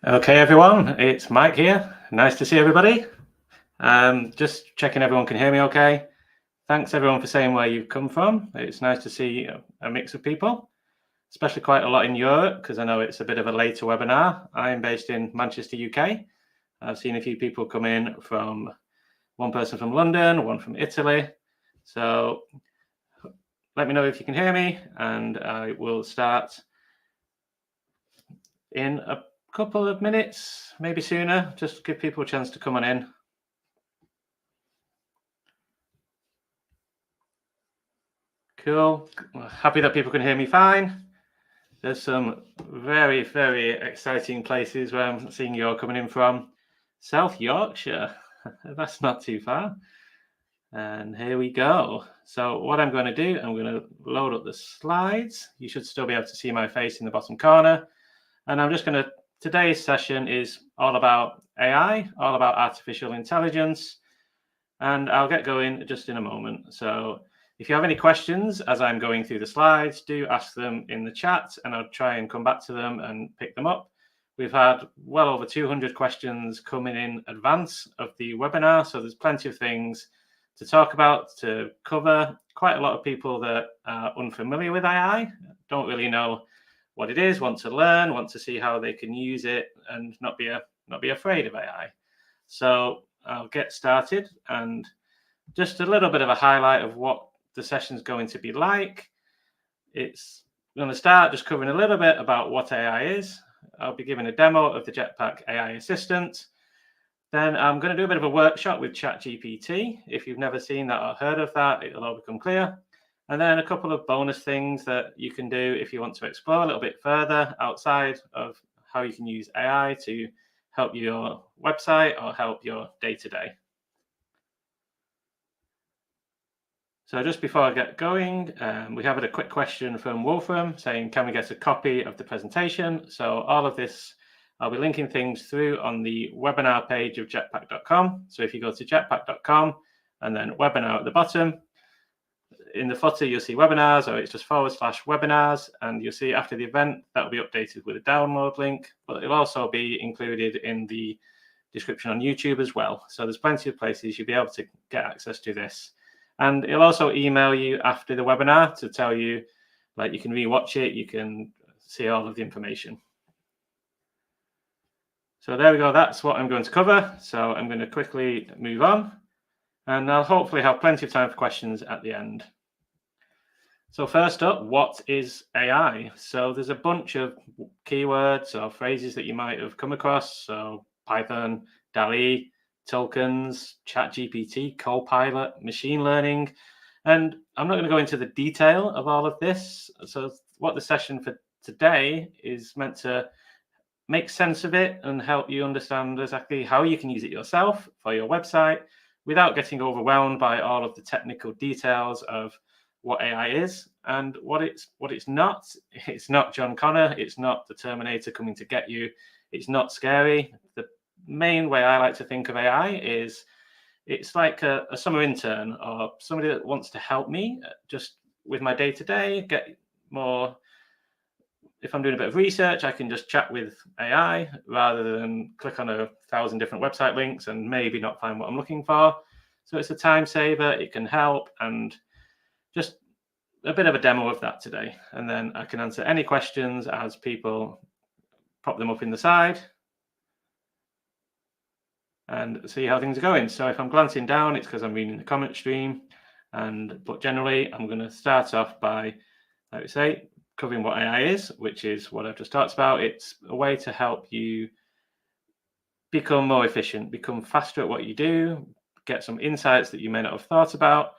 Okay, everyone, it's Mike here. Nice to see everybody. Just checking everyone can hear me okay. Thanks everyone for saying where you've come from. It's nice to see a mix of people, especially quite a lot in Europe, because I know it's a bit of a later webinar. I'm based in Manchester, UK. I've seen a few people come in from, one person from London, one from Italy. So let me know if you can hear me, and I will start in a couple of minutes, maybe sooner, just to give people a chance to come on in. Cool. Happy that people can hear me fine. There's some very, very exciting places where I'm seeing you're coming in from. South Yorkshire. That's not too far. And here we go. So what I'm going to do, I'm going to load up the slides. You should still be able to see my face in the bottom corner. And I'm just going to, today's session is all about AI, all about artificial intelligence. And I'll get going just in a moment. So if you have any questions as I'm going through the slides, do ask them in the chat and I'll try and come back to them and pick them up. We've had well over 200 questions coming in advance of the webinar, so there's plenty of things to talk about, to cover. Quite a lot of people that are unfamiliar with AI, don't really know what it is, want to learn, want to see how they can use it and not be afraid of AI. So I'll get started, and just a little bit of a highlight of what the session's going to be like. It's going to start just covering a little bit about what AI is. I'll be giving a demo of the Jetpack AI Assistant. Then I'm going to do a bit of a workshop with Chat GPT. If you've never seen that or heard of that, it'll all become clear. And then a couple of bonus things that you can do if you want to explore a little bit further outside of how you can use AI to help your website or help your day-to-day. So just before I get going, we have a quick question from Wolfram saying, can we get a copy of the presentation? So all of this, I'll be linking things through on the webinar page of jetpack.com. So if you go to jetpack.com and then webinar at the bottom, in the footer, you'll see webinars, or it's just /webinars. And you'll see after the event, that'll be updated with a download link, but it'll also be included in the description on YouTube as well. So there's plenty of places you'll be able to get access to this. And it'll also email you after the webinar to tell you, like, you can rewatch it, you can see all of the information. So there we go, that's what I'm going to cover. So I'm going to quickly move on, and I'll hopefully have plenty of time for questions at the end. So first up, what is AI? So there's a bunch of keywords or phrases that you might have come across. So Python, DALL-E, tokens, Chat GPT, Copilot, machine learning. And I'm not going to go into the detail of all of this. So what the session for today is meant to make sense of it and help you understand exactly how you can use it yourself for your website without getting overwhelmed by all of the technical details of what AI is and what it's not. It's not John Connor. It's not the Terminator coming to get you. It's not scary. The main way I like to think of AI is it's like a summer intern or somebody that wants to help me just with my day-to-day, get more. If I'm doing a bit of research, I can just chat with AI rather than click on 1,000 different website links and maybe not find what I'm looking for. So it's a time saver, it can help, and just a bit of a demo of that today. And then I can answer any questions as people pop them up in the side and see how things are going. So if I'm glancing down, it's because I'm reading the comment stream. But generally, I'm going to start off by, like we say, covering what AI is, which is what I've just talked about. It's a way to help you become more efficient, become faster at what you do, get some insights that you may not have thought about,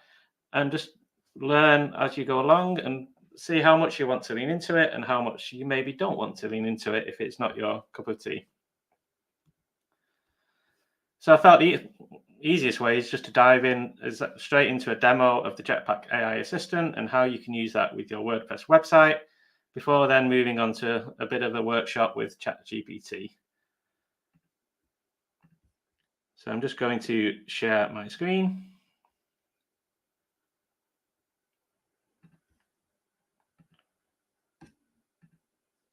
and just learn as you go along and see how much you want to lean into it and how much you maybe don't want to lean into it if it's not your cup of tea. So I thought the easiest way is just to dive in straight into a demo of the Jetpack AI Assistant and how you can use that with your WordPress website before then moving on to a bit of a workshop with Chat GPT. So I'm just going to share my screen.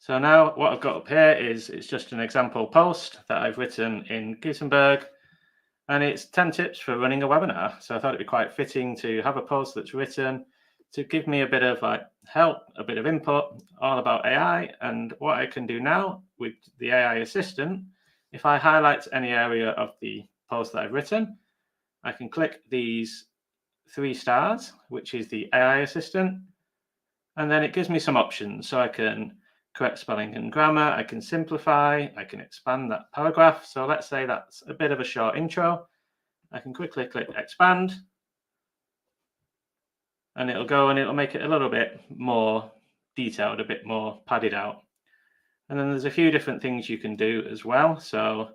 So now what I've got up here is it's just an example post that I've written in Gutenberg, and it's 10 tips for running a webinar. So I thought it'd be quite fitting to have a post that's written to give me a bit of help, a bit of input all about AI and what I can do now with the AI assistant. If I highlight any area of the post that I've written, I can click these 3 stars, which is the AI assistant, and then it gives me some options. So I can correct spelling and grammar, I can simplify, I can expand that paragraph. So let's say that's a bit of a short intro. I can quickly click expand, and it'll go and it'll make it a little bit more detailed, a bit more padded out. And then there's a few different things you can do as well. So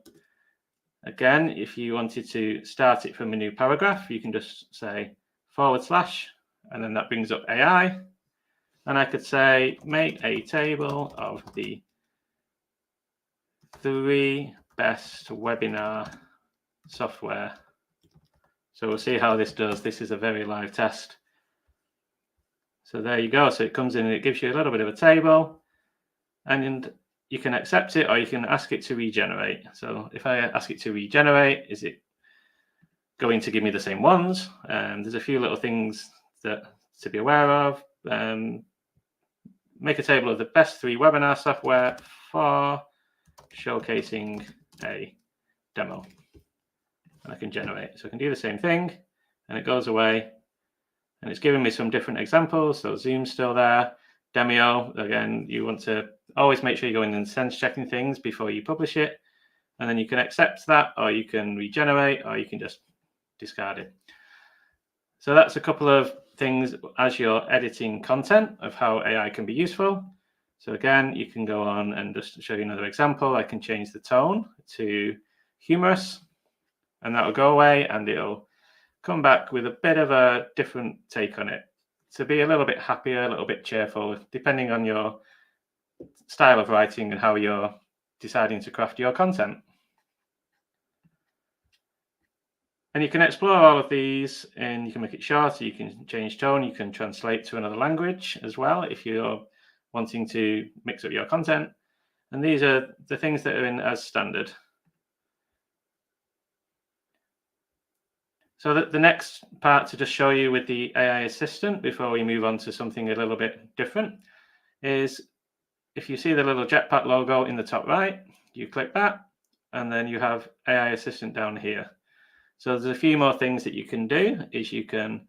again, if you wanted to start it from a new paragraph, you can just say / and then that brings up AI. And I could say, make a table of the 3 best webinar software. So we'll see how this does. This is a very live test. So there you go. So it comes in and it gives you a little bit of a table, and you can accept it or you can ask it to regenerate. So if I ask it to regenerate, is it going to give me the same ones? There's a few little things that to be aware of. Make a table of the best 3 webinar software for showcasing a demo. And I can generate. So I can do the same thing, and it goes away. And it's giving me some different examples. So Zoom's still there. Demio, again, you want to always make sure you're going and sense checking things before you publish it. And then you can accept that, or you can regenerate, or you can just discard it. So that's a couple of things as you're editing content of how AI can be useful. So again, you can go on and just show you another example. I can change the tone to humorous, and that'll go away, and it'll come back with a bit of a different take on it to be a little bit happier, a little bit cheerful, depending on your style of writing and how you're deciding to craft your content. And you can explore all of these, and you can make it shorter, you can change tone, you can translate to another language as well if you're wanting to mix up your content. And these are the things that are in as standard. So the next part to just show you with the AI assistant before we move on to something a little bit different is if you see the little Jetpack logo in the top right, you click that, and then you have AI assistant down here. So there's a few more things that you can do. Is you can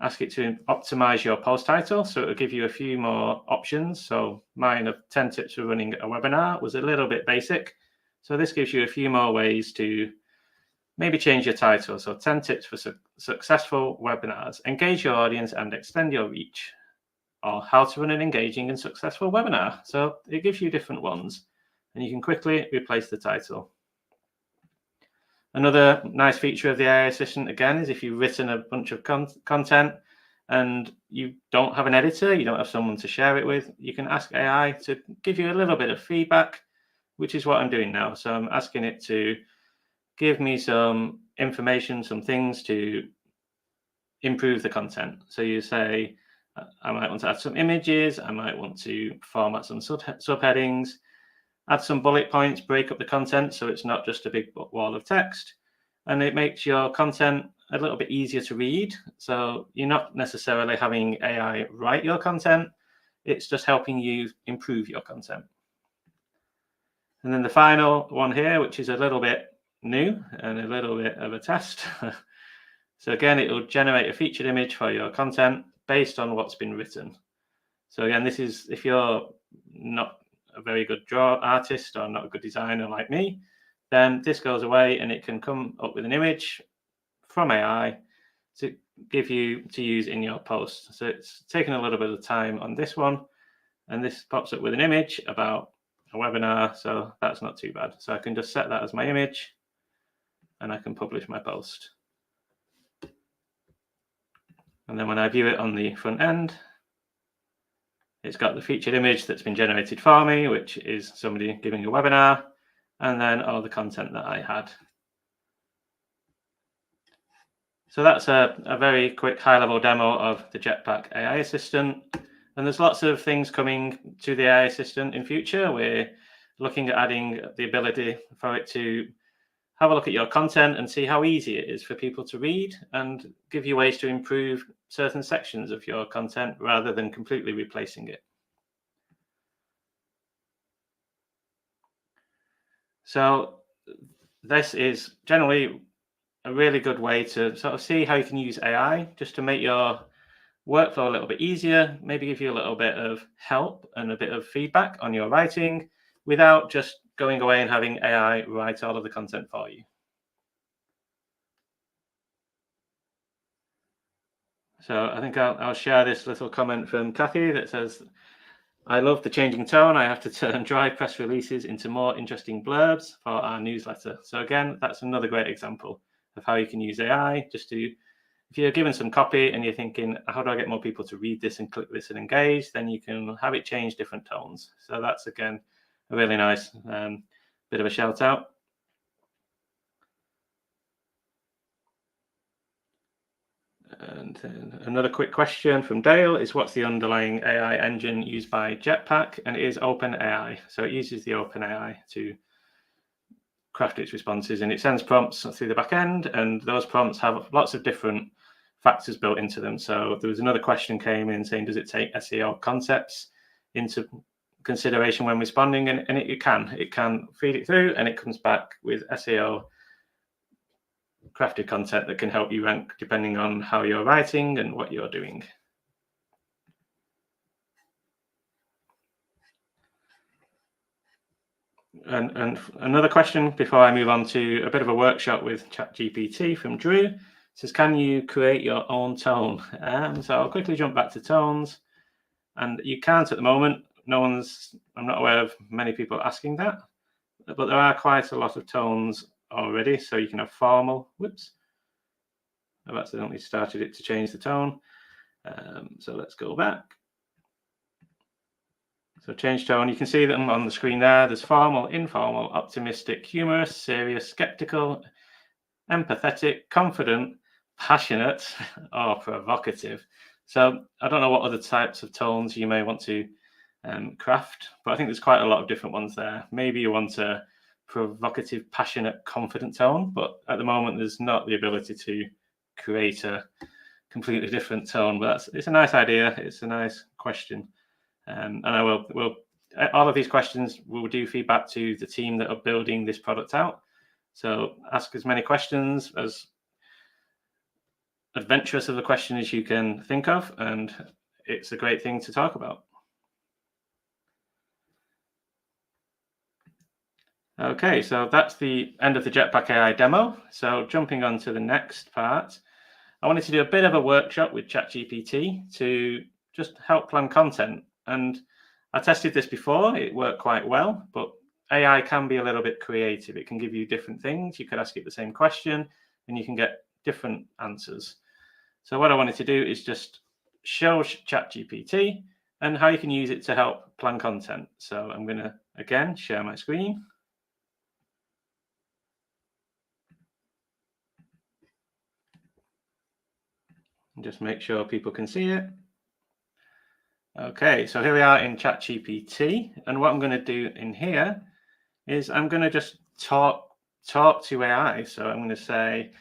ask it to optimize your post title. So it'll give you a few more options. So mine of 10 tips for running a webinar was a little bit basic. So this gives you a few more ways to maybe change your title. So 10 tips for successful webinars, engage your audience and extend your reach, or how to run an engaging and successful webinar. So it gives you different ones, and you can quickly replace the title. Another nice feature of the AI assistant, again, is if you've written a bunch of content and you don't have an editor, you don't have someone to share it with, you can ask AI to give you a little bit of feedback, which is what I'm doing now. So I'm asking it to give me some information, some things to improve the content. So you say, I might want to add some images, I might want to format some subheadings, add some bullet points, break up the content so it's not just a big wall of text. And it makes your content a little bit easier to read. So you're not necessarily having AI write your content, it's just helping you improve your content. And then the final one here, which is a little bit new and a little bit of a test. So again, it will generate a featured image for your content based on what's been written. So again, this is if you're not a very good artist or not a good designer like me, then this goes away and it can come up with an image from AI to give you to use in your post. So it's taken a little bit of time on this one, and this pops up with an image about a webinar, so that's not too bad. So I can just set that as my image and I can publish my post. And then when I view it on the front end, it's got the featured image that's been generated for me, which is somebody giving a webinar, and then all the content that I had. So that's a very quick high-level demo of the Jetpack AI Assistant. And there's lots of things coming to the AI assistant in future. We're looking at adding the ability for it to have a look at your content and see how easy it is for people to read, and give you ways to improve certain sections of your content rather than completely replacing it. So this is generally a really good way to sort of see how you can use AI just to make your workflow a little bit easier, maybe give you a little bit of help and a bit of feedback on your writing without just going away and having AI write all of the content for you. So I think I'll share this little comment from Kathy that says, I love the changing tone. I have to turn dry press releases into more interesting blurbs for our newsletter. So again, that's another great example of how you can use AI just to, if you're given some copy and you're thinking, how do I get more people to read this and click this and engage, then you can have it change different tones. So that's, again, a really nice bit of a shout out. And then another quick question from Dale is, what's the underlying AI engine used by Jetpack? And it is OpenAI. So it uses the OpenAI to craft its responses, and it sends prompts through the back end, and those prompts have lots of different factors built into them. So there was another question came in saying, does it take SEO concepts into consideration when responding? And it can feed it through, and it comes back with SEO crafted content that can help you rank depending on how you're writing and what you're doing. And another question before I move on to a bit of a workshop with Chat GPT from Drew. It says, can you create your own tone? So I'll quickly jump back to tones, and you can't at the moment. I'm not aware of many people asking that, but there are quite a lot of tones already. So you can have formal. Whoops, I've accidentally started it to change the tone. So let's go back. So change tone, you can see them on the screen there. There's formal, informal, optimistic, humorous, serious, skeptical, empathetic, confident, passionate, or provocative. So I don't know what other types of tones you may want to craft, but I think there's quite a lot of different ones there. Maybe you want a provocative, passionate, confident tone, but at the moment there's not the ability to create a completely different tone. But it's a nice idea. It's a nice question. And I will all of these questions will do feedback to the team that are building this product out. So ask as many questions, as adventurous of a question as you can think of, and it's a great thing to talk about. Okay, so that's the end of the Jetpack AI demo. So jumping on to the next part, I wanted to do a bit of a workshop with Chat GPT to just help plan content. And I tested this before, it worked quite well, but AI can be a little bit creative. It can give you different things. You could ask it the same question and you can get different answers. So what I wanted to do is just show Chat GPT and how you can use it to help plan content. So I'm going to, again, share my screen. And just make sure people can see it. Okay, so here we are in Chat GPT, and what I'm going to do in here is I'm going to just talk to AI. So I'm going to say,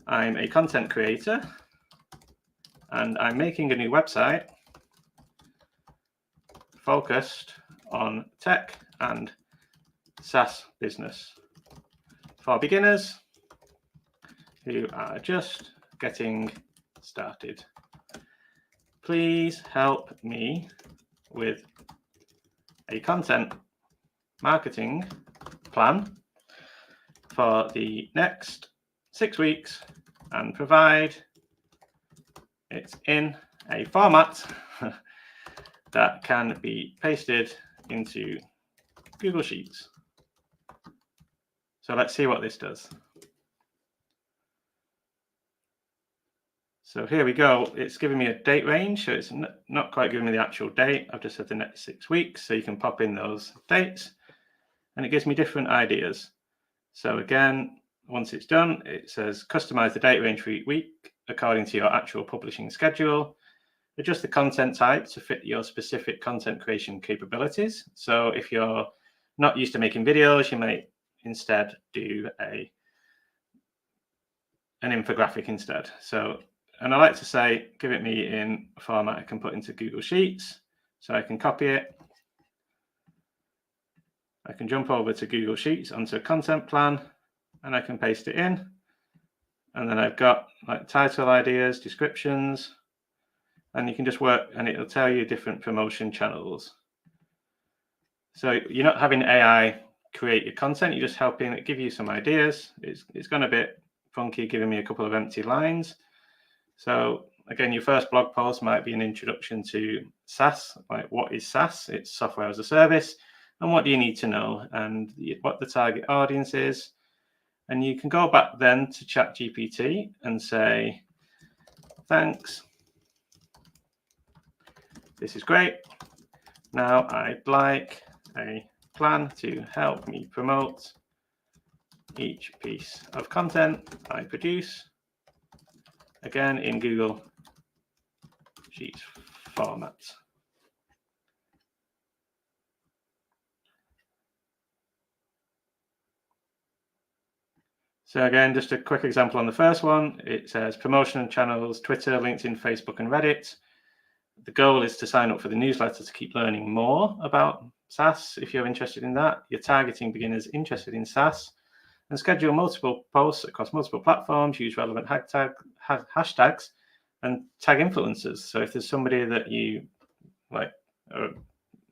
I'm a content creator and I'm making a new website focused on tech and SaaS business for beginners who are just getting started. Please help me with a content marketing plan for the next 6 weeks and provide it in a format that can be pasted into Google Sheets. So let's see what this does. So here we go. It's giving me a date range. So it's not quite giving me the actual date. I've just said the next 6 weeks. So you can pop in those dates and it gives me different ideas. So again, once it's done, it says customize the date range for each week according to your actual publishing schedule. adjust the content type to fit your specific content creation capabilities. So if you're not used to making videos, you might instead do an infographic instead. So, and I like to say, give it me in a format I can put into Google Sheets. So I can copy it. I can jump over to Google Sheets onto a content plan, and I can paste it in. And then I've got like title ideas, descriptions, and you can just work, and it'll tell you different promotion channels. So you're not having AI create your content, you're just helping it give you some ideas. It's gone a bit funky, giving me a couple of empty lines. So again, your first blog post might be an introduction to SaaS, like what is SaaS? It's software as a service, and what do you need to know, and what the target audience is. And you can go back then to Chat GPT and say, thanks, this is great. Now I'd like a plan to help me promote each piece of content I produce, again in Google Sheets format. So again, just a quick example on the first one. It says promotion channels, Twitter, LinkedIn, Facebook, and Reddit. The goal is to sign up for the newsletter to keep learning more about SaaS if you're interested in that. You're targeting beginners interested in SaaS, and schedule multiple posts across multiple platforms, use relevant hashtags, and tag influencers. So if there's somebody that you like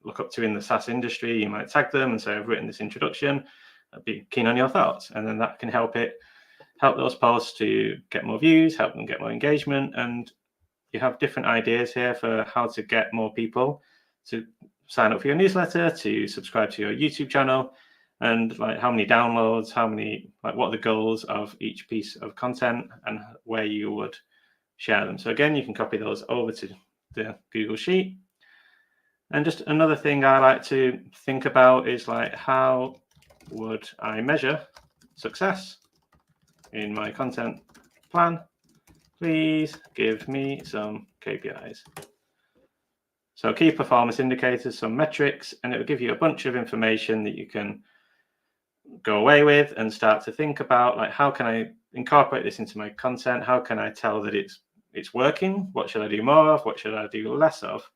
look up to in the SaaS industry, you might tag them and say, I've written this introduction, I'd be keen on your thoughts. And then that can help those posts to get more views, help them get more engagement. And you have different ideas here for how to get more people to sign up for your newsletter, to subscribe to your YouTube channel, and like how many downloads, what are the goals of each piece of content, and where you would share them. So again, you can copy those over to the Google Sheet. And just another thing I like to think about is like, how would I measure success in my content plan? Please give me some KPIs. So key performance indicators, some metrics, and it will give you a bunch of information that you can go away with and start to think about, like, how can I incorporate this into my content? How can I tell that it's working? What should I do more of? What should I do less of?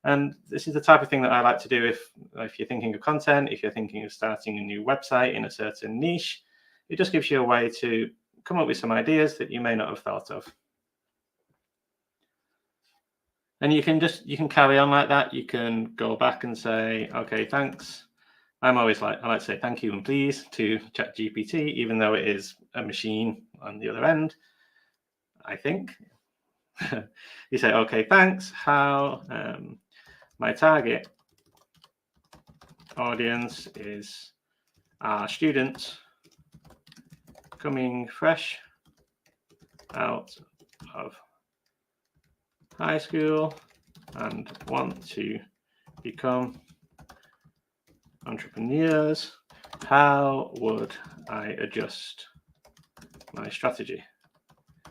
And this is the type of thing that I like to do if you're thinking of content, if you're thinking of starting a new website in a certain niche. It just gives you a way to come up with some ideas that you may not have thought of. And you can carry on like that. You can go back and say, okay, thanks. I like to say thank you and please to Chat GPT, even though it is a machine on the other end, I think. You say, okay, thanks. How my target audience is our students coming fresh out of high school and want to become entrepreneurs. How would I adjust my strategy?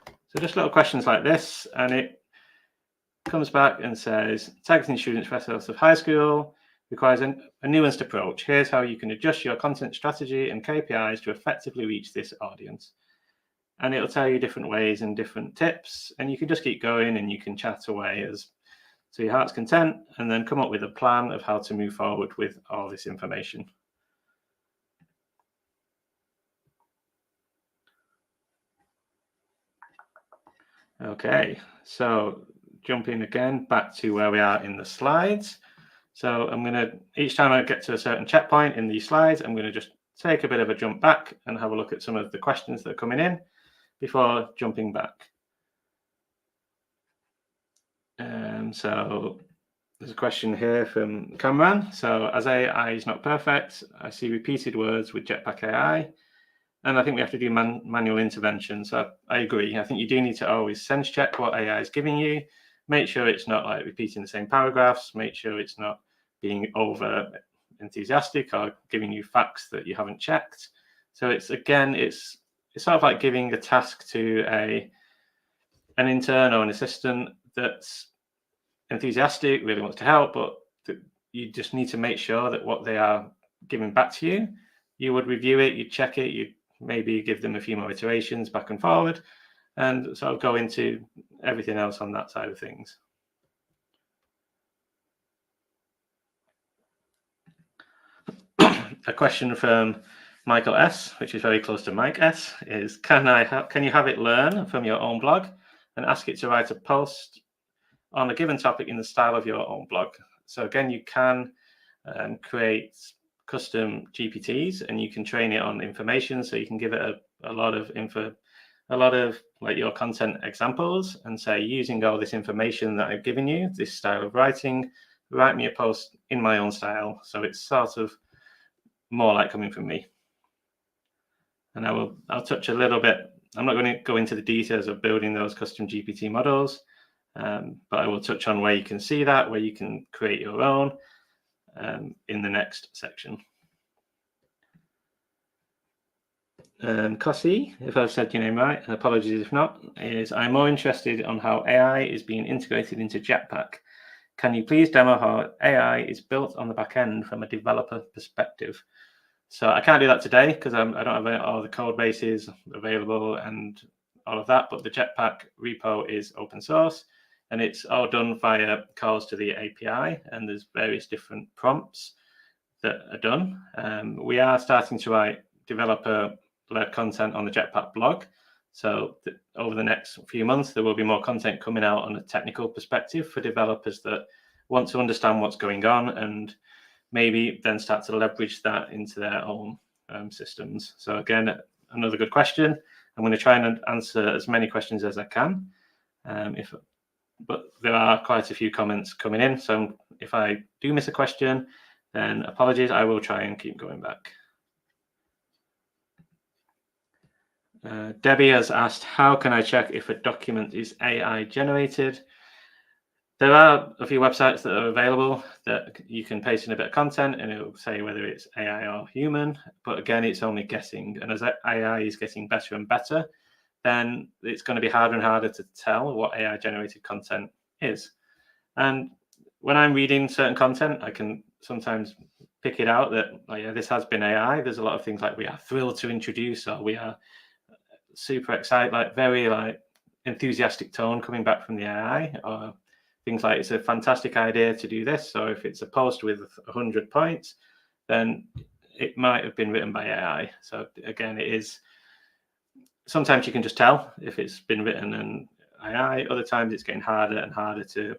So just little questions like this, and it comes back and says, targeting students fresh out of high school requires a nuanced approach. Here's how you can adjust your content strategy and KPIs to effectively reach this audience. And it'll tell you different ways and different tips, and you can just keep going and you can chat away as to your heart's content, and then come up with a plan of how to move forward with all this information. Okay, so jumping again back to where we are in the slides. So I'm going to, each time I get to a certain checkpoint in these slides, I'm going to just take a bit of a jump back and have a look at some of the questions that are coming in before jumping back. So there's a question here from Cameron. So as AI is not perfect, I see repeated words with Jetpack AI, and I think we have to do manual intervention. So I agree. I think you do need to always sense check what AI is giving you. Make sure it's not like repeating the same paragraphs. Make sure it's not being over enthusiastic or giving you facts that you haven't checked. So it's sort of like giving a task to an intern or an assistant that's enthusiastic, really wants to help, but you just need to make sure that what they are giving back to you, you would review it, you'd check it, you'd maybe give them a few more iterations back and forward, and sort of go into everything else on that side of things. A question from Michael S, which is very close to Mike S, is can you have it learn from your own blog and ask it to write a post on a given topic in the style of your own blog? So again, you can create custom GPTs, and you can train it on information. So you can give it a lot of info, a lot of like your content examples, and say, using all this information that I've given you, this style of writing, write me a post in my own style. So it's sort of more like coming from me. And I'll touch a little bit. I'm not going to go into the details of building those custom GPT models, but I will touch on where you can see that, where you can create your own in the next section. Kossi, if I've said your name right, and apologies if not, is I'm more interested on how AI is being integrated into Jetpack. Can you please demo how AI is built on the back end from a developer perspective? So I can't do that today because I don't have all the code bases available and all of that, but the Jetpack repo is open source, and it's all done via calls to the API, and there's various different prompts that are done. We are starting to write developer-led content on the Jetpack blog. So over the next few months, there will be more content coming out on a technical perspective for developers that want to understand what's going on and maybe then start to leverage that into their own systems. So again, another good question. I'm going to try and answer as many questions as I can. But there are quite a few comments coming in. So if I do miss a question, then apologies, I will try and keep going back. Debbie has asked, how can I check if a document is AI generated? There are a few websites that are available that you can paste in a bit of content and it will say whether it's AI or human, but again, it's only guessing. And as AI is getting better and better, then it's going to be harder and harder to tell what AI generated content is. And when I'm reading certain content, I can sometimes pick it out that, oh yeah, this has been AI. There's a lot of things like we are thrilled to introduce, or we are super excited, like very like enthusiastic tone coming back from the AI, or things like it's a fantastic idea to do this. So if it's a post with 100 points, then it might have been written by AI. So again, it is, sometimes you can just tell if it's been written in AI, other times it's getting harder and harder to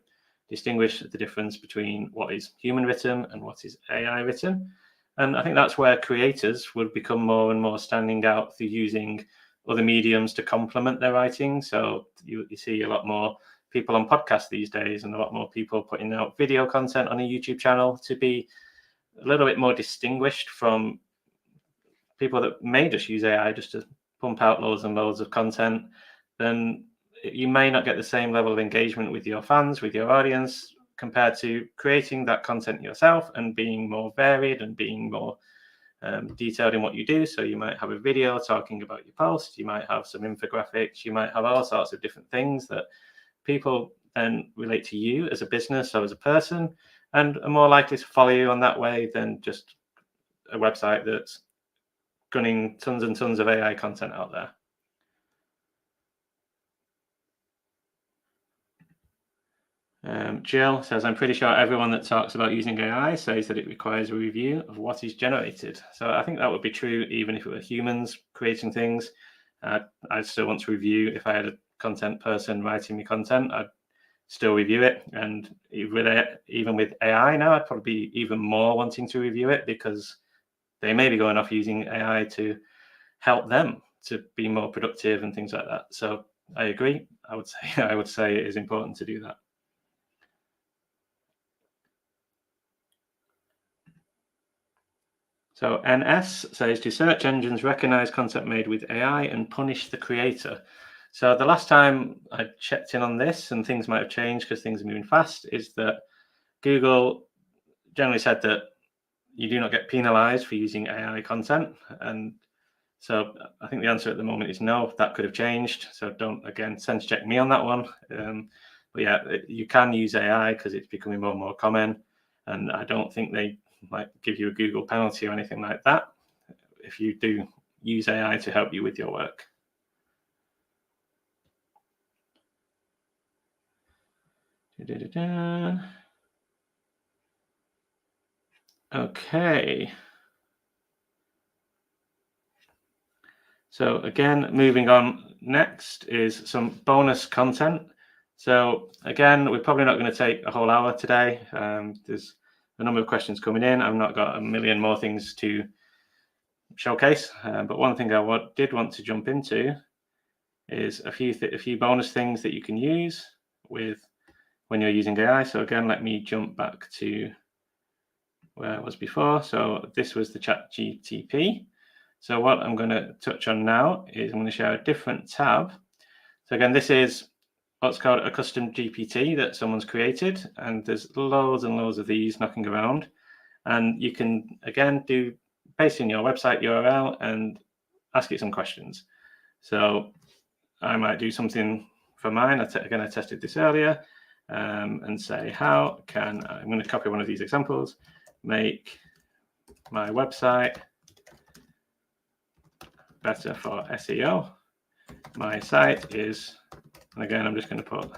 distinguish the difference between what is human written and what is AI written. And I think that's where creators would become more and more standing out through using other mediums to complement their writing. So you see a lot more people on podcasts these days and a lot more people putting out video content on a YouTube channel to be a little bit more distinguished from people that may just use AI just to pump out loads and loads of content. Then you may not get the same level of engagement with your fans, with your audience, compared to creating that content yourself and being more varied and being more detailed in what you do. So you might have a video talking about your post, you might have some infographics, you might have all sorts of different things that people then relate to you as a business or as a person and are more likely to follow you on that way than just a website that's gunning tons and tons of AI content out there. Jill says, I'm pretty sure everyone that talks about using AI says that it requires a review of what is generated. So I think that would be true even if it were humans creating things. I'd still want to review. If I had a content person writing me content, I'd still review it. And even with AI now, I'd probably be even more wanting to review it because they may be going off using AI to help them to be more productive and things like that. So I agree. I would say it is important to do that. So NS says, do search engines recognize content made with AI and punish the creator? So the last time I checked in on this, and things might have changed because things are moving fast, is that Google generally said that you do not get penalized for using AI content. And so I think the answer at the moment is no, that could have changed. So don't, again, sense check me on that one. But But yeah, you can use AI because it's becoming more and more common. And I don't think they might give you a Google penalty or anything like that if you do use AI to help you with your work. Okay. So again, moving on, next is some bonus content. So again, we're probably not going to take a whole hour today. There's a number of questions coming in. I've not got a million more things to showcase, but one thing I did want to jump into is a few bonus things that you can use with when you're using AI. So again, let me jump back to where I was before. So this was the Chat GPT. So what I'm going to touch on now is I'm going to share a different tab. So again, this is what's called a custom GPT that someone's created, and there's loads and loads of these knocking around. And you can, again, paste in your website URL and ask it some questions. So I might do something for mine. Again, I tested this earlier, and say, how can I'm going to copy one of these examples, make my website better for SEO. My site is, and again, I'm just going to put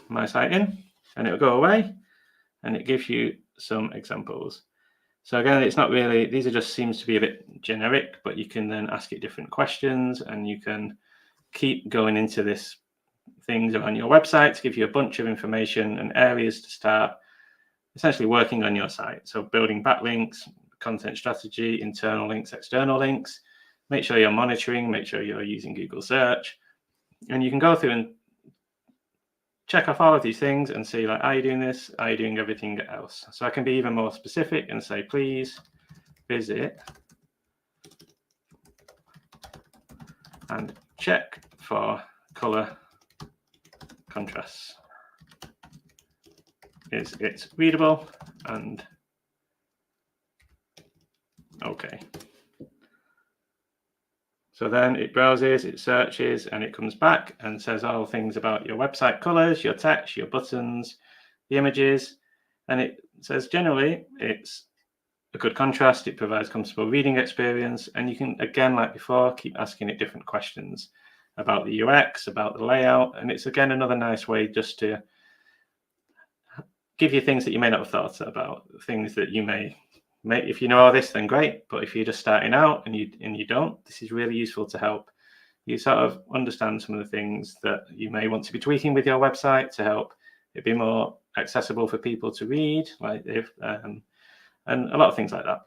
my site in, and it'll go away, and it gives you some examples. So again, it's not really, these are just seems to be a bit generic, but you can then ask it different questions, and you can keep going into this things on your website to give you a bunch of information and areas to start essentially working on your site. So building backlinks, content strategy, internal links, external links, make sure you're monitoring, make sure you're using Google search, and you can go through and check off all of these things and see, like, are you doing this? Are you doing everything else? So I can be even more specific and say, please visit and check for color contrasts. Is it readable? And okay. So then it browses, it searches, and it comes back and says all things about your website colors, your text, your buttons, the images. And it says generally it's a good contrast, it provides comfortable reading experience. And you can, again, like before, keep asking it different questions about the UX, about the layout. And it's, again, another nice way just to give you things that you may not have thought about, things that you may if you know all this, then great. But if you're just starting out and you don't, this is really useful to help you sort of understand some of the things that you may want to be tweaking with your website to help it be more accessible for people to read, like and a lot of things like that.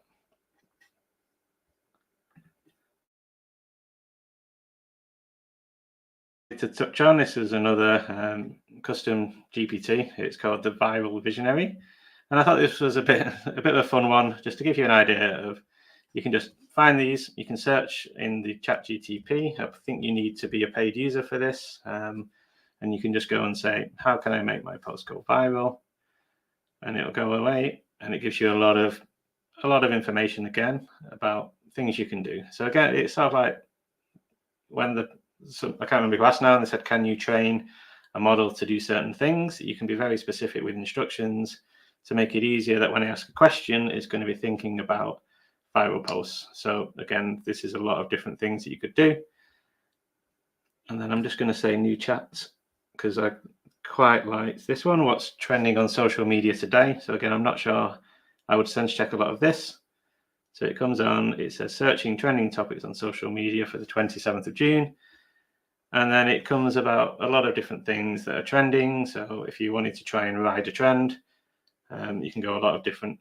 To touch on, this is another custom GPT. It's called the Viral Visionary. And I thought this was a bit of a fun one, just to give you an idea of, you can just find these, you can search in the Chat GPT. I think you need to be a paid user for this. And you can just go and say, how can I make my post go viral? And it'll go away, and it gives you a lot of information again about things you can do. So again, it's sort of like when I can't remember who asked now, and they said, can you train a model to do certain things? You can be very specific with instructions to make it easier that when I ask a question, it's going to be thinking about viral posts. So again, this is a lot of different things that you could do. And then I'm just going to say new chats, because I quite like this one, what's trending on social media today. So again, I'm not sure, I would sense check a lot of this. So it comes on, it says searching trending topics on social media for the 27th of June. And then it comes about a lot of different things that are trending. So if you wanted to try and ride a trend, you can go a lot of different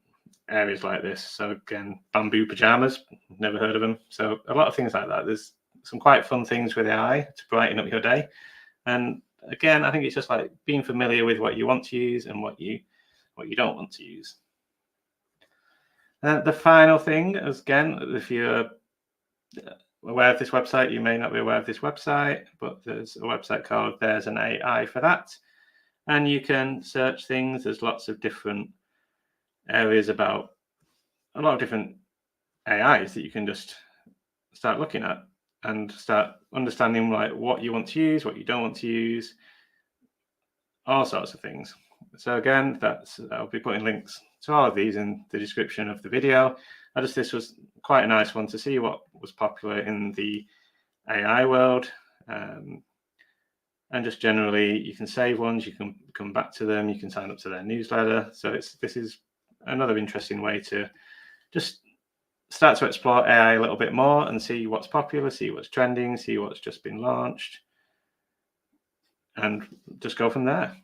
areas like this. So again, bamboo pajamas, never heard of them. So a lot of things like that. There's some quite fun things with AI to brighten up your day. And again, I think it's just like being familiar with what you want to use and what you don't want to use. The final thing, again, if you're aware of this website, you may not be aware of this website, but there's a website called There's an AI for That. And you can search things. There's lots of different areas about a lot of different AIs that you can just start looking at. and start understanding like what you want to use, what you don't want to use, all sorts of things. So again, I'll be putting links to all of these in the description of the video. This was quite a nice one to see what was popular in the AI world. And just generally, you can save ones, you can come back to them, you can sign up to their newsletter. So this is another interesting way to just start to explore AI a little bit more and see what's popular, see what's trending, see what's just been launched, and just go from there.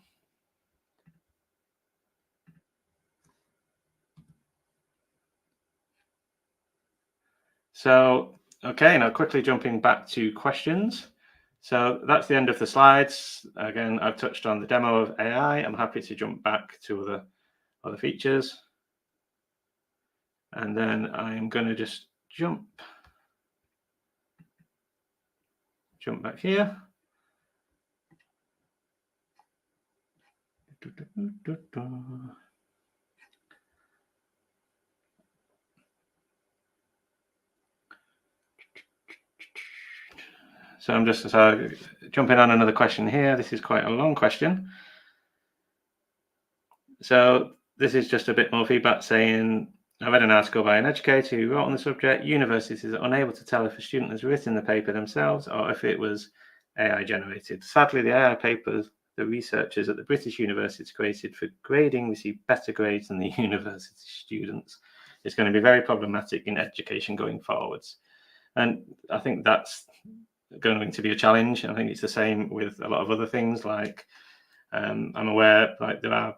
So, okay, now quickly jumping back to questions. So that's the end of the slides. Again, I've touched on the demo of AI. I'm happy to jump back to other features. And then I'm going to just jump back here. So I'm just jumping on another question here. This is quite a long question. So this is just a bit more feedback saying, I read an article by an educator who wrote on the subject, universities are unable to tell if a student has written the paper themselves or if it was AI generated. Sadly, the AI papers the researchers at the British universities created for grading received better grades than the university students. It's going to be very problematic in education going forwards. And I think that's going to be a challenge. I think it's the same with a lot of other things. Like I'm aware, like there are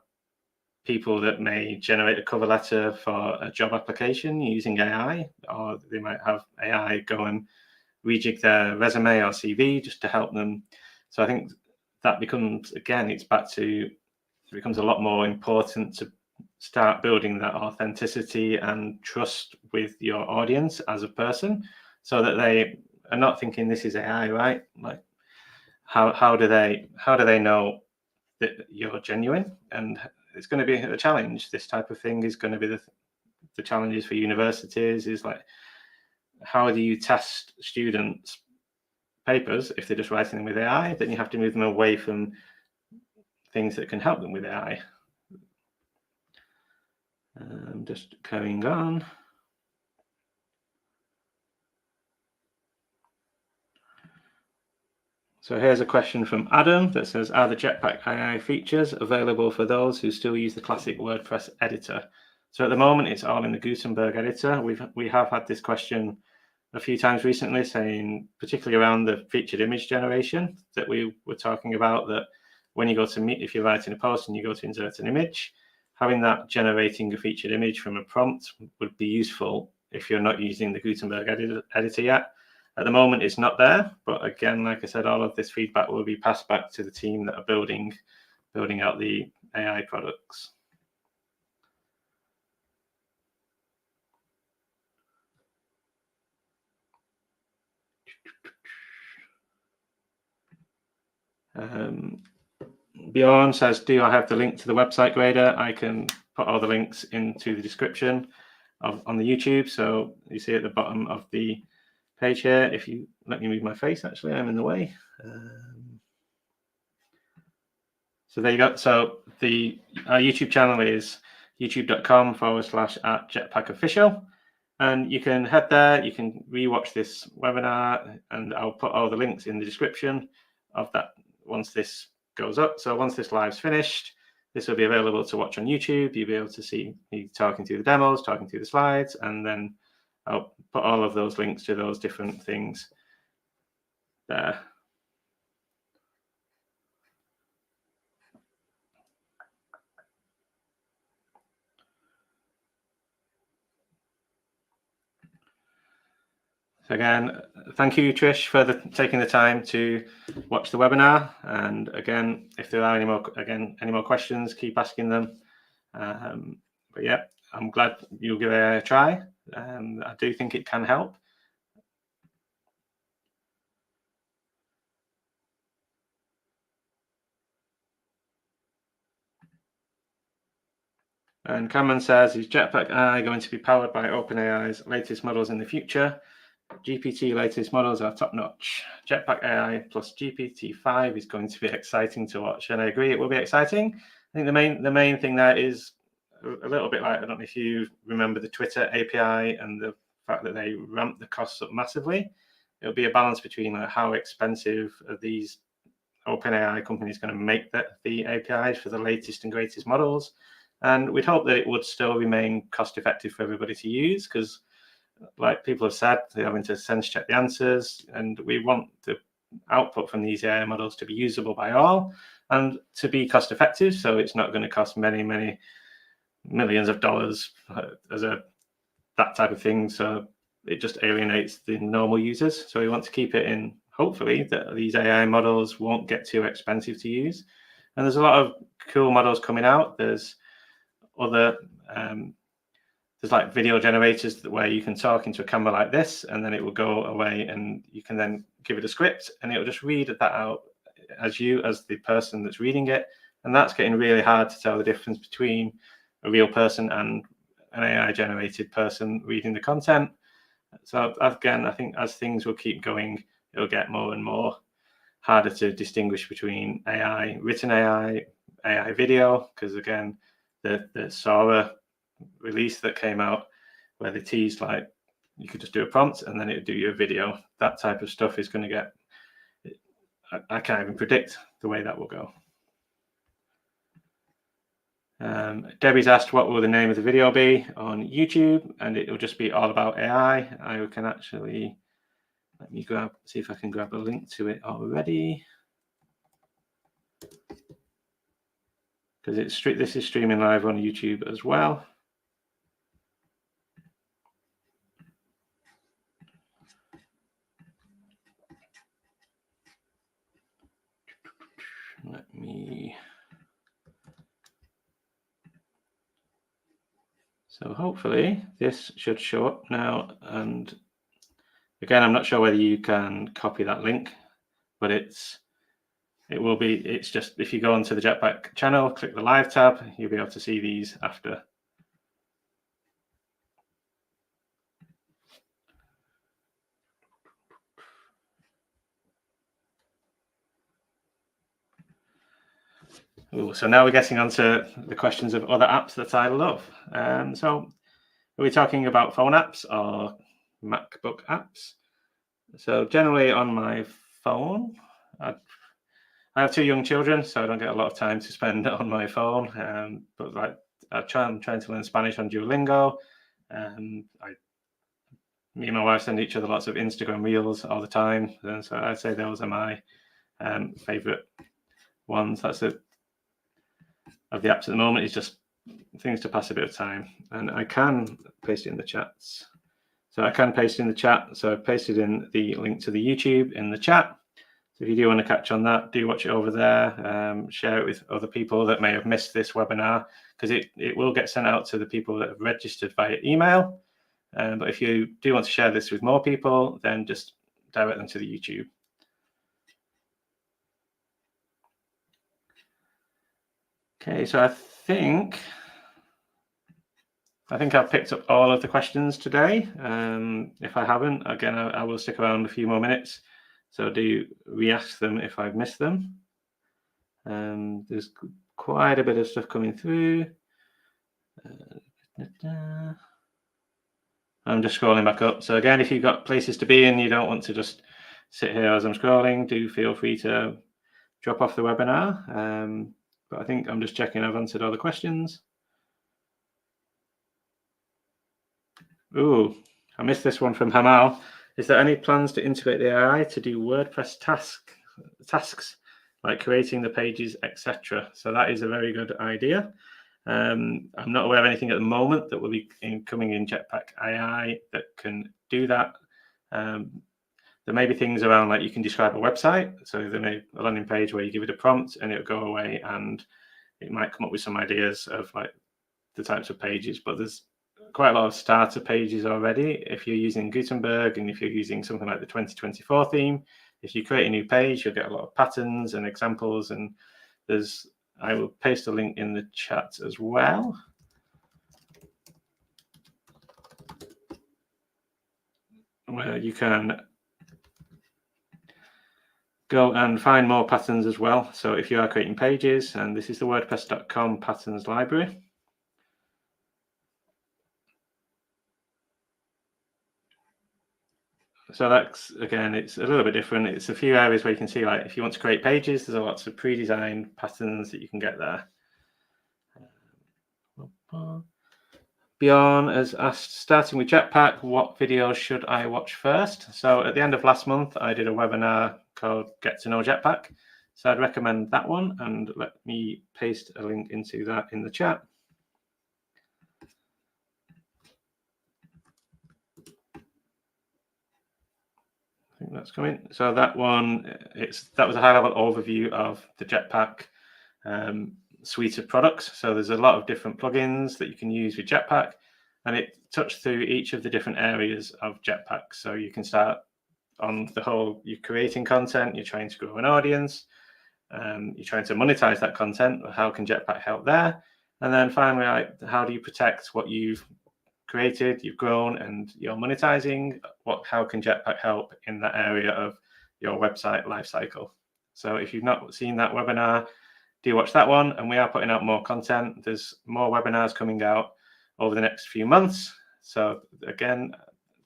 people that may generate a cover letter for a job application using AI, or they might have AI go and rejig their resume or CV just to help them. So I think that becomes, again, it becomes a lot more important to start building that authenticity and trust with your audience as a person, so that they are not thinking this is AI, right? Like, how do they know that you're genuine? And it's going to be a challenge. This type of thing is going to be the challenges for universities. Is like, how do you test students' papers if they're just writing them with AI? Then you have to move them away from things that can help them with AI. Just carrying on. So here's a question from Adam that says, are the Jetpack AI features available for those who still use the classic WordPress editor? So at the moment, it's all in the Gutenberg editor. We have had this question a few times recently, saying, particularly around the featured image generation that we were talking about, that when you go to if you're writing a post and you go to insert an image, having that generating a featured image from a prompt would be useful if you're not using the Gutenberg editor yet. At the moment, it's not there, but again, like I said, all of this feedback will be passed back to the team that are building out the AI products. Bjorn says, do I have the link to the website grader? I can put all the links into the description on the YouTube. So you see at the bottom of the page here, if you let me move my face, actually, I'm in the way. So there you go. So our YouTube channel is youtube.com/@jetpackofficial. And you can head there, you can rewatch this webinar, and I'll put all the links in the description of that once this goes up. So once this live's finished, this will be available to watch on YouTube. You'll be able to see me talking through the demos, talking through the slides, and then I'll put all of those links to those different things there. So again, thank you, Trish, for taking the time to watch the webinar. And again, if there are any more questions, keep asking them. But yeah, I'm glad you'll give it a try. I do think it can help. And Cameron says, is Jetpack AI going to be powered by OpenAI's latest models in the future? GPT latest models are top notch. Jetpack AI plus GPT-5 is going to be exciting to watch, and I agree it will be exciting. I think the main thing there is a little bit like, I don't know if you remember the Twitter API and the fact that they ramped the costs up massively. It'll be a balance between how expensive are these OpenAI companies going to make the APIs for the latest and greatest models, and we'd hope that it would still remain cost effective for everybody to use, because like people have said, they're having to sense check the answers, and we want the output from these AI models to be usable by all and to be cost effective, so it's not going to cost many millions of dollars as that type of thing, so it just alienates the normal users. So we want to keep it in, hopefully, that these AI models won't get too expensive to use. And there's a lot of cool models coming out. There's other there's like video generators where you can talk into a camera like this, and then it will go away, and you can then give it a script, and it will just read that out as the person that's reading it. And that's getting really hard to tell the difference between a real person and an AI generated person reading the content. So again, I think as things will keep going, it'll get more and more harder to distinguish between AI, written AI, AI video, because again, the Sora release that came out where they teased like you could just do a prompt and then it would do your video, that type of stuff is going to get, I can't even predict the way that will go. Debbie's asked what will the name of the video be on YouTube, and it will just be all about AI. I can actually, let me see if I can grab a link to it already, because this is streaming live on YouTube as well. Let me. So hopefully this should show up now. And again, I'm not sure whether you can copy that link, but it's just, if you go onto the Jetpack channel, click the live tab, you'll be able to see these after. Ooh, so now we're getting onto the questions of other apps that I love. So are we talking about phone apps or MacBook apps? So generally on my phone, I have 2 young children, so I don't get a lot of time to spend on my phone. But like I'm trying to learn Spanish on Duolingo. Me and my wife send each other lots of Instagram reels all the time, and so I'd say those are my favorite ones. That's it. Of the apps at the moment, is just things to pass a bit of time, and I can paste it in the chats. So I can paste in the chat. So I've pasted in the link to the YouTube in the chat. So if you do want to catch on that, do watch it over there. Share it with other people that may have missed this webinar, because it will get sent out to the people that have registered via email. But if you do want to share this with more people, then just direct them to the YouTube. Okay, so I think I've picked up all of the questions today. If I haven't, again, I will stick around a few more minutes. So do re-ask them if I've missed them. There's quite a bit of stuff coming through. I'm just scrolling back up. So again, if you've got places to be and you don't want to just sit here as I'm scrolling, do feel free to drop off the webinar. But I think I'm just checking I've answered all the questions. Ooh, I missed this one from Hamal. Is there any plans to integrate the AI to do WordPress tasks like creating the pages, etc.? So that is a very good idea. I'm not aware of anything at the moment that will be coming in Jetpack AI that can do that. There may be things around, like you can describe a website. So there may be a landing page where you give it a prompt and it'll go away and it might come up with some ideas of like the types of pages, but there's quite a lot of starter pages already. If you're using Gutenberg and if you're using something like the 2024 theme, if you create a new page, you'll get a lot of patterns and examples, and I will paste a link in the chat as well. where you can go and find more patterns as well. So if you are creating pages, and this is the WordPress.com patterns library. So that's, again, it's a little bit different. It's a few areas where you can see, like, if you want to create pages, there's lots of pre-designed patterns that you can get there. Bjorn has asked, starting with Jetpack, what videos should I watch first? So at the end of last month, I did a webinar called Get to Know Jetpack. So I'd recommend that one, and let me paste a link into that in the chat. I think that's coming. So that one, that was a high-level overview of the Jetpack suite of products. So there's a lot of different plugins that you can use with Jetpack, and it touched through each of the different areas of Jetpack. So you can start on the whole, you're creating content, you're trying to grow an audience, you're trying to monetize that content. How can Jetpack help there? And then finally, how do you protect what you've created, you've grown, and you're monetizing? How can Jetpack help in that area of your website lifecycle? So if you've not seen that webinar, do watch that one. And we are putting out more content. There's more webinars coming out over the next few months. So again,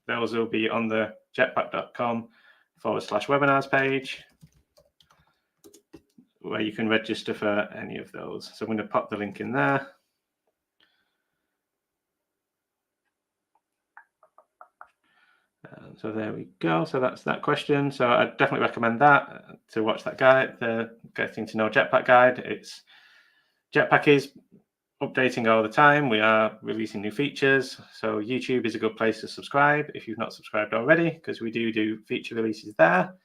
those will be on the jetpack.com/webinars page, where you can register for any of those. So I'm going to pop the link in there. So there we go. So that's that question. So I definitely recommend that, to watch that guide, the Getting to Know Jetpack guide. Jetpack is updating all the time. We are releasing new features. So YouTube is a good place to subscribe if you've not subscribed already, because we do feature releases there.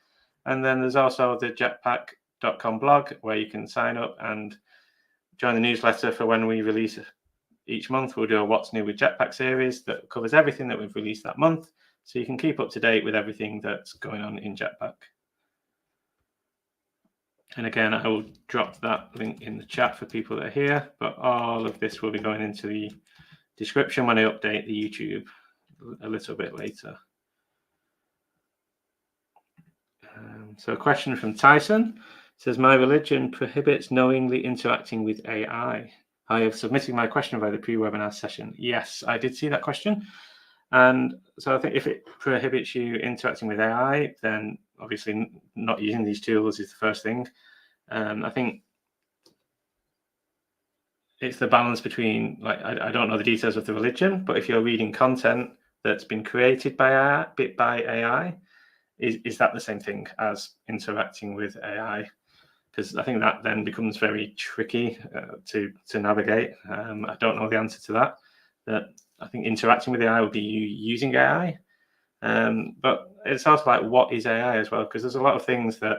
And then there's also the jetpack.com blog, where you can sign up and join the newsletter for when we release each month. We'll do a What's New with Jetpack series that covers everything that we've released that month, so you can keep up to date with everything that's going on in Jetpack. And again, I will drop that link in the chat for people that are here, but all of this will be going into the description when I update the YouTube a little bit later. So a question from Tyson. It says, my religion prohibits knowingly interacting with AI. I have submitted my question by the pre-webinar session. Yes, I did see that question. And so I think if it prohibits you interacting with AI, then obviously not using these tools is the first thing. I think it's the balance between, like, I don't know the details of the religion, but if you're reading content that's been created by AI, is that the same thing as interacting with AI? Because I think that then becomes very tricky to navigate. I don't know the answer to that. I think interacting with AI would be you using AI. But it's also like, what is AI as well? Because there's a lot of things that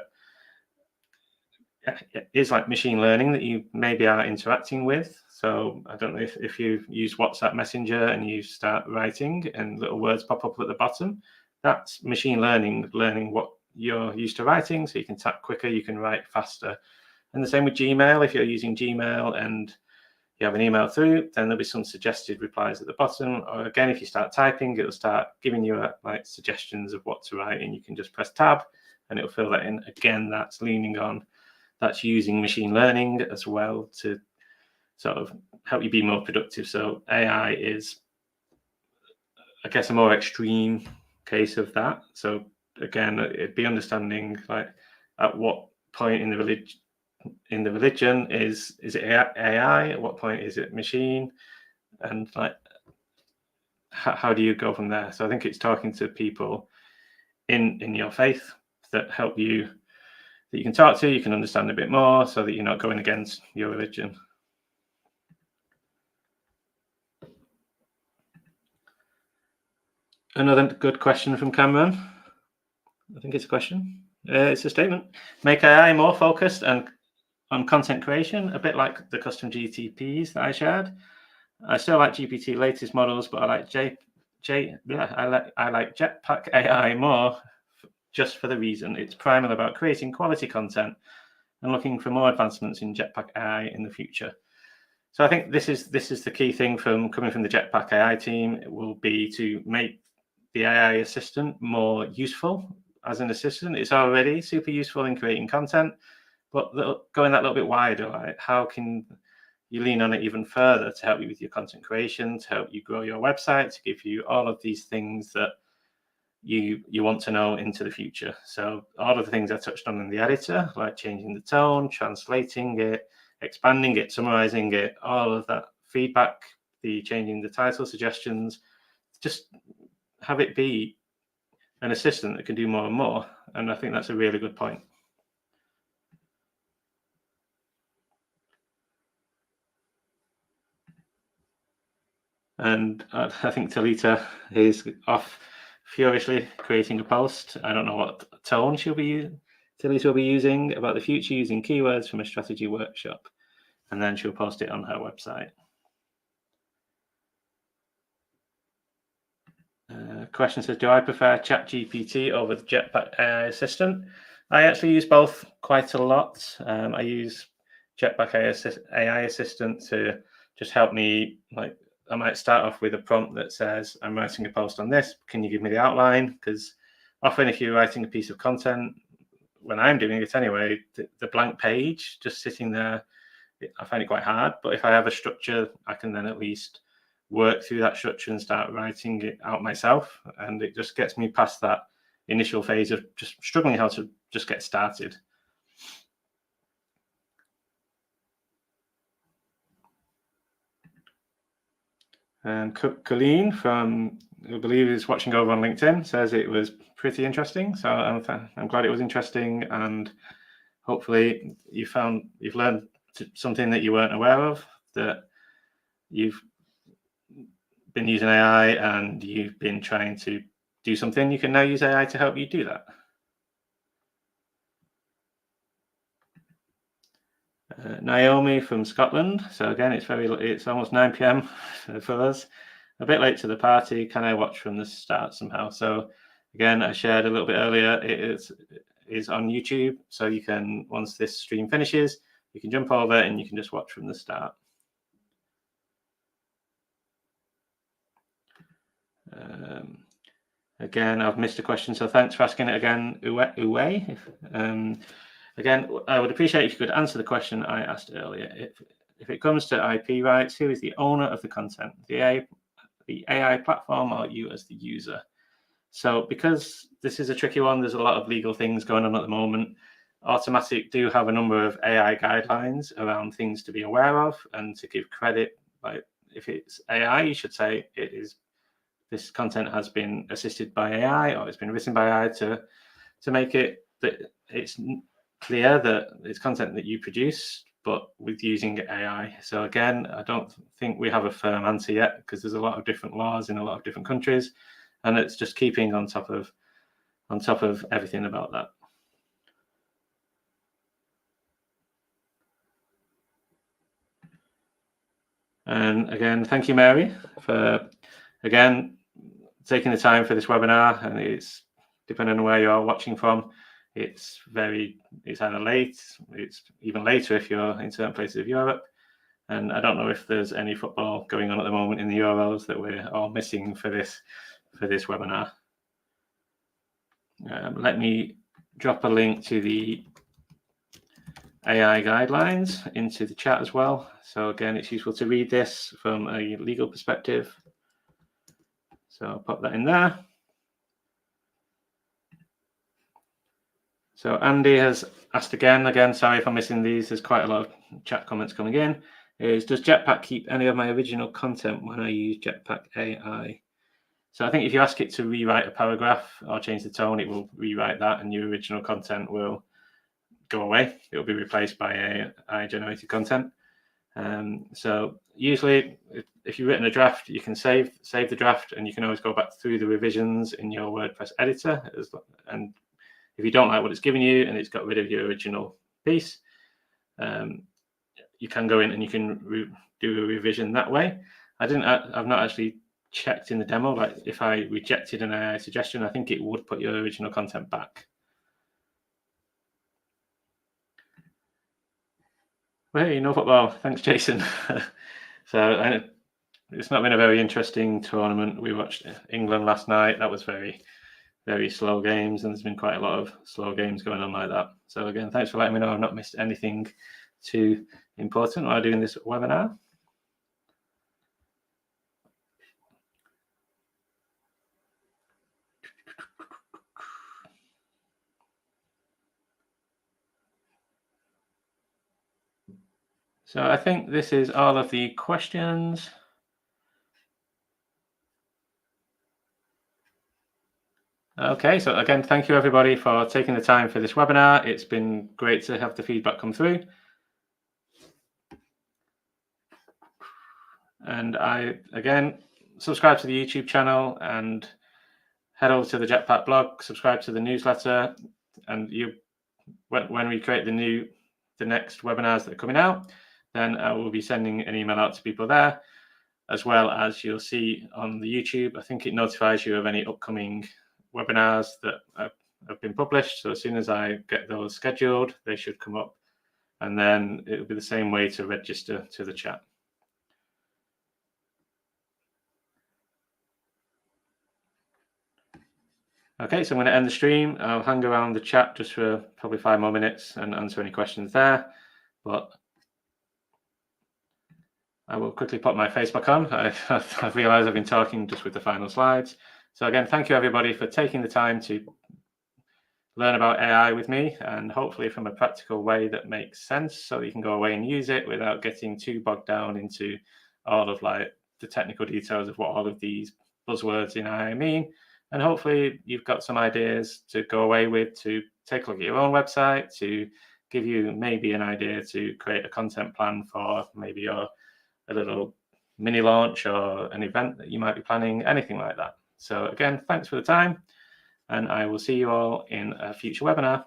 is like machine learning that you maybe are interacting with. So I don't know if you use WhatsApp Messenger and you start writing and little words pop up at the bottom, that's machine learning what you're used to writing, so you can type quicker, you can write faster. And the same with Gmail. If you're using Gmail and you have an email through, then there'll be some suggested replies at the bottom. Or again, if you start typing, it'll start giving you like suggestions of what to write, and you can just press tab and it'll fill that in. Again, that's using machine learning as well to sort of help you be more productive. So AI is, I guess, a more extreme case of that. So again, it'd be understanding, like, at what point in the religion is it AI? At what point is it machine? And like, how do you go from there? So I think it's talking to people in your faith that help you, that you can talk to, you can understand a bit more, so that you're not going against your religion. Another good question from Cameron. I think it's a question. It's a statement. Make AI more focused and on content creation, a bit like the custom GTPs that I shared. I still like GPT latest models, but I like I like Jetpack AI more, just for the reason it's primarily about creating quality content and looking for more advancements in Jetpack AI in the future. So I think this is the key thing coming from the Jetpack AI team. It will be to make the AI assistant more useful as an assistant. It's already super useful in creating content, but going that little bit wider, like how can you lean on it even further to help you with your content creation, to help you grow your website, to give you all of these things that you want to know into the future. So all of the things I touched on in the editor, like changing the tone, translating it, expanding it, summarizing it, all of that feedback, the changing the title suggestions, just have it be an assistant that can do more and more. And I think that's a really good point. And I think Talita is off furiously creating a post. I don't know what tone Talita will be using about the future using keywords from a strategy workshop. And then she'll post it on her website. Question says, do I prefer Chat GPT over the Jetpack AI Assistant? I actually use both quite a lot. I use Jetpack AI Assistant to just help me, like, I might start off with a prompt that says, I'm writing a post on this. Can you give me the outline? Because often if you're writing a piece of content, when I'm doing it anyway, the blank page just sitting there, I find it quite hard. But if I have a structure, I can then at least work through that structure and start writing it out myself. And it just gets me past that initial phase of just struggling how to just get started. And Colleen from, I believe, is watching over on LinkedIn, says it was pretty interesting. So I'm glad it was interesting, and hopefully you've learned something that you weren't aware of, that you've been using AI and you've been trying to do something. You can now use AI to help you do that. Naomi from Scotland. So again, it's almost 9 p.m. for us. A bit late to the party. Can I watch from the start somehow? So again, I shared a little bit earlier. It is on YouTube. So you can, once this stream finishes, you can jump over and you can just watch from the start. Again, I've missed a question, so thanks for asking it again, Uwe. Again, I would appreciate if you could answer the question I asked earlier. If it comes to IP rights, who is the owner of the content? The AI platform or you as the user? So because this is a tricky one, there's a lot of legal things going on at the moment. Automatic do have a number of AI guidelines around things to be aware of and to give credit. Like if it's AI, you should say this content has been assisted by AI or it's been written by AI to make it that it's clear that it's content that you produce, but with using AI. So again, I don't think we have a firm answer yet because there's a lot of different laws in a lot of different countries, and it's just keeping on top of everything about that. And again, thank you, Mary, for again taking the time for this webinar. And it's depending on where you are watching from, it's either late, it's even later if you're in certain places of Europe. And I don't know if there's any football going on at the moment in the Euros that we're all missing for this webinar. Let me drop a link to the AI guidelines into the chat as well. So again, it's useful to read this from a legal perspective. So I'll pop that in there. So Andy has asked again, sorry if I'm missing these, there's quite a lot of chat comments coming in, is does Jetpack keep any of my original content when I use Jetpack AI? So I think if you ask it to rewrite a paragraph or change the tone, it will rewrite that and your original content will go away. It will be replaced by AI-generated content. So usually if you've written a draft, you can save the draft and you can always go back through the revisions in your WordPress editor. And if you don't like what it's given you and it's got rid of your original piece, you can go in and you can do a revision that way. I've not actually checked in the demo, like if I rejected an AI suggestion, I think it would put your original content back. Well, hey, no football. Thanks, Jason. So it's not been a very interesting tournament. We watched England last night. That was very slow games, and there's been quite a lot of slow games going on like that. So again, thanks for letting me know I've not missed anything too important while doing this webinar. So I think this is all of the questions. Okay, so again, thank you everybody for taking the time for this webinar. It's been great to have the feedback come through. And again, subscribe to the YouTube channel and head over to the Jetpack blog, subscribe to the newsletter, and when we create the next webinars that are coming out, then I will be sending an email out to people there, as well as you'll see on the YouTube. I think it notifies you of any upcoming webinars that have been published. So as soon as I get those scheduled, they should come up, and then it'll be the same way to register to the chat. Okay, so I'm going to end the stream. I'll hang around the chat just for probably 5 more minutes and answer any questions there. But I will quickly put my face back on. I've realized I've been talking just with the final slides. So again, thank you everybody for taking the time to learn about AI with me, and hopefully from a practical way that makes sense, so you can go away and use it without getting too bogged down into all of the technical details of what all of these buzzwords in AI mean. And hopefully you've got some ideas to go away with, to take a look at your own website, to give you maybe an idea to create a content plan for maybe a little mini launch or an event that you might be planning, anything like that. So again, thanks for the time, and I will see you all in a future webinar.